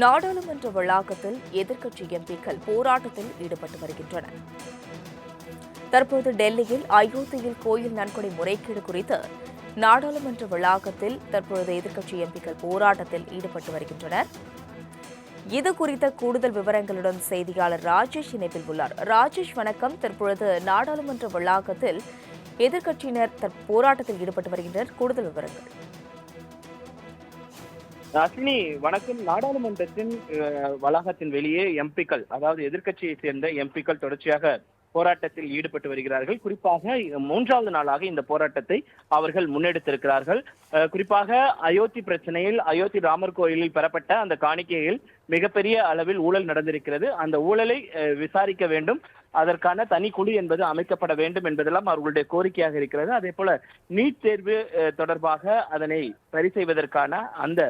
நாடாளுமன்ற வளாகத்தில் எதிர்க்கட்சி எம்பிக்கள் போராட்டத்தில் ஈடுபட்டு வருகின்றனர். தற்போது டெல்லியில் அயோத்தியில் கோயில் நன்கொடை முறைகேடு குறித்து நாடாளுமன்ற வளாகத்தில் தற்பொழுது எதிர்க்கட்சி எம்பிக்கள் போராட்டத்தில் ஈடுபட்டு வருகின்றனர். இது குறித்த கூடுதல் விவரங்களுடன் செய்தியாளர் ராஜேஷ் இணைப்பில் உள்ளார். ராஜேஷ், வணக்கம். தற்பொழுது நாடாளுமன்ற வளாகத்தில் எதிர்க்கட்சியினர் போராட்டத்தில் ஈடுபட்டு வருகின்றனர். கூடுதல் விவரங்கள். அஸ்வினி, வணக்கம். நாடாளுமன்றத்தின் வளாகத்தின் வெளியே எம்பிக்கள், அதாவது எதிர்க்கட்சியை சேர்ந்த எம்பிக்கள் தொடர்ச்சியாக போராட்டத்தில் ஈடுபட்டு வருகிறார்கள். குறிப்பாக 3வது நாளாக இந்த போராட்டத்தை அவர்கள் முன்னெடுத்திருக்கிறார்கள். குறிப்பாக அயோத்தி பிரச்சனையில், அயோத்தி ராமர் கோயிலில் பெறப்பட்ட அந்த காணிக்கையில் மிகப்பெரிய அளவில் ஊழல் நடந்திருக்கிறது. அந்த ஊழலை விசாரிக்க வேண்டும், அதற்கான தனி குழு என்பது அமைக்கப்பட வேண்டும் என்பதெல்லாம் அவர்களுடைய கோரிக்கையாக இருக்கிறது. அதே போல நீட் தேர்வு தொடர்பாக அதனை சரி செய்வதற்கான அந்த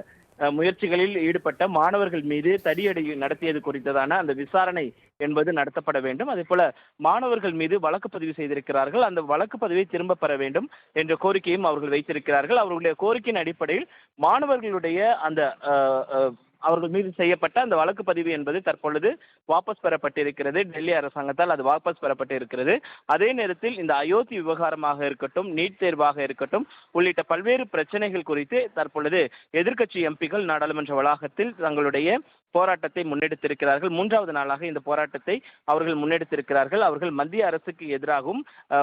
முயற்சிகளில் ஈடுபட்ட மாணவர்கள் மீது தடியடி நடத்தியது குறித்ததான அந்த விசாரணை என்பது நடத்தப்பட வேண்டும். அதே போல மாணவர்கள் மீது வழக்கு பதிவு செய்திருக்கிறார்கள், அந்த வழக்கு பதிவை திரும்ப பெற வேண்டும் என்ற கோரிக்கையும் அவர்கள் வைத்திருக்கிறார்கள். அவர்களுடைய கோரிக்கையின் அடிப்படையில் மாணவர்களுடைய அந்த அவர்கள் மீது செய்யப்பட்ட அந்த வழக்கு பதிவு என்பது தற்பொழுது வாபஸ் பெறப்பட்டிருக்கிறது. டெல்லி அரசாங்கத்தால் அது வாபஸ் பெறப்பட்டிருக்கிறது. அதே நேரத்தில் இந்த அயோத்தி விவகாரமாக இருக்கட்டும், நீட் தேர்வாக இருக்கட்டும் உள்ளிட்ட பல்வேறு பிரச்சனைகள் குறித்து தற்பொழுது எதிர்க்கட்சி எம்பிக்கள் நாடாளுமன்ற வளாகத்தில் தங்களுடைய போராட்டத்தை முன்னெடுத்திருக்கிறார்கள். 3வது நாளாக இந்த போராட்டத்தை அவர்கள் முன்னெடுத்திருக்கிறார்கள். அவர்கள் மத்திய அரசுக்கு எதிராகவும்,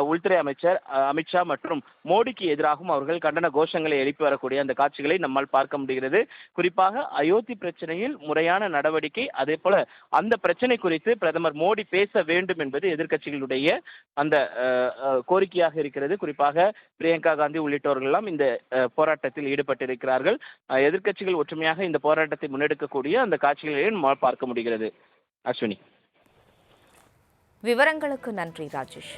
உள்துறை அமைச்சர் அமித்ஷா மற்றும் மோடிக்கு எதிராகவும் அவர்கள் கண்டன கோஷங்களை எழுப்பி வரக்கூடிய அந்த காட்சிகளை நம்மால் பார்க்க முடிகிறது. குறிப்பாக அயோத்தி பிரச்சனையில் முறையான நடவடிக்கை, அதே போல அந்த பிரச்சனை குறித்து பிரதமர் மோடி பேச வேண்டும் என்பது எதிர்க்கட்சிகளுடைய அந்த கோரிக்கையாக இருக்கிறது. குறிப்பாக பிரியங்கா காந்தி உள்ளிட்டவர்கள் எல்லாம் இந்த போராட்டத்தில் ஈடுபட்டிருக்கிறார்கள். எதிர்க்கட்சிகள் ஒற்றுமையாக இந்த போராட்டத்தை முன்னெடுக்கக்கூடிய அந்த காட்சிகளை நம்மால் பார்க்க முடிகிறது. அஸ்வினி, விவரங்களுக்கு நன்றி ராஜேஷ்.